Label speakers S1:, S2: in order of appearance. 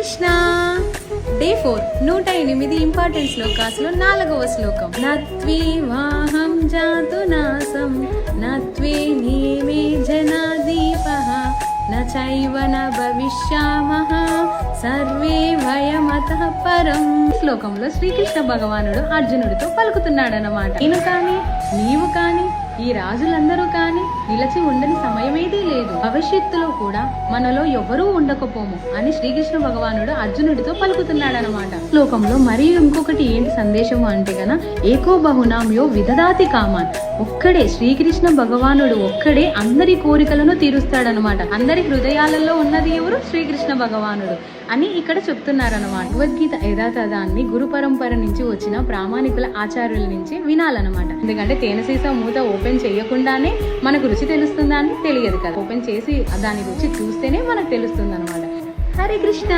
S1: Krishna. Day 4 108 important శ్లోకాస్లో 4వ శ్లోకం. నత్వీవాహం జాతు నాసం నత్వే నేమే జనాదీపః నచైవ న భవిష్యామః సర్వే భయమతః పరం. శ్లోకంలో శ్రీకృష్ణ భగవానుడు అర్జునుడితో పలుకుతున్నాడన్నమాట. నేను కానీ నీవు కానీ ఈ రాజులందరూ కానీ నిలిచి ఉండని సమయమేదీ లేదు, భవిష్యత్తులో కూడా మనలో ఎవరూ ఉండకపోము అని శ్రీకృష్ణ భగవానుడు అర్జునుడితో పలుకుతున్నాడనమాట. శ్లోకంలో మరియు ఇంకొకటి ఏంటి సందేశము అంటే గన ఏకో బహునామ్యో విదదాతి కామాన్. ఒక్కడే శ్రీకృష్ణ భగవానుడు ఒక్కడే అందరి కోరికలను తీరుస్తాడనమాట. అందరి హృదయాలలో ఉన్నది ఎవరు? శ్రీకృష్ణ భగవానుడు అని ఇక్కడ చెప్తున్నారనమాట. భగవద్గీత యథాతథాన్ని గురు పరంపర నుంచి వచ్చిన ప్రామాణికుల ఆచార్యుల నుంచి వినాలన్నమాట. ఎందుకంటే తేనె సీసా మూత ఓపెన్ చేయకుండానే మనకు రుచి తెలుస్తుందా అని తెలియదు కదా. ఓపెన్ చేసి దాని రుచి చూస్తేనే మనకు తెలుస్తుంది అనమాట. హరే కృష్ణ.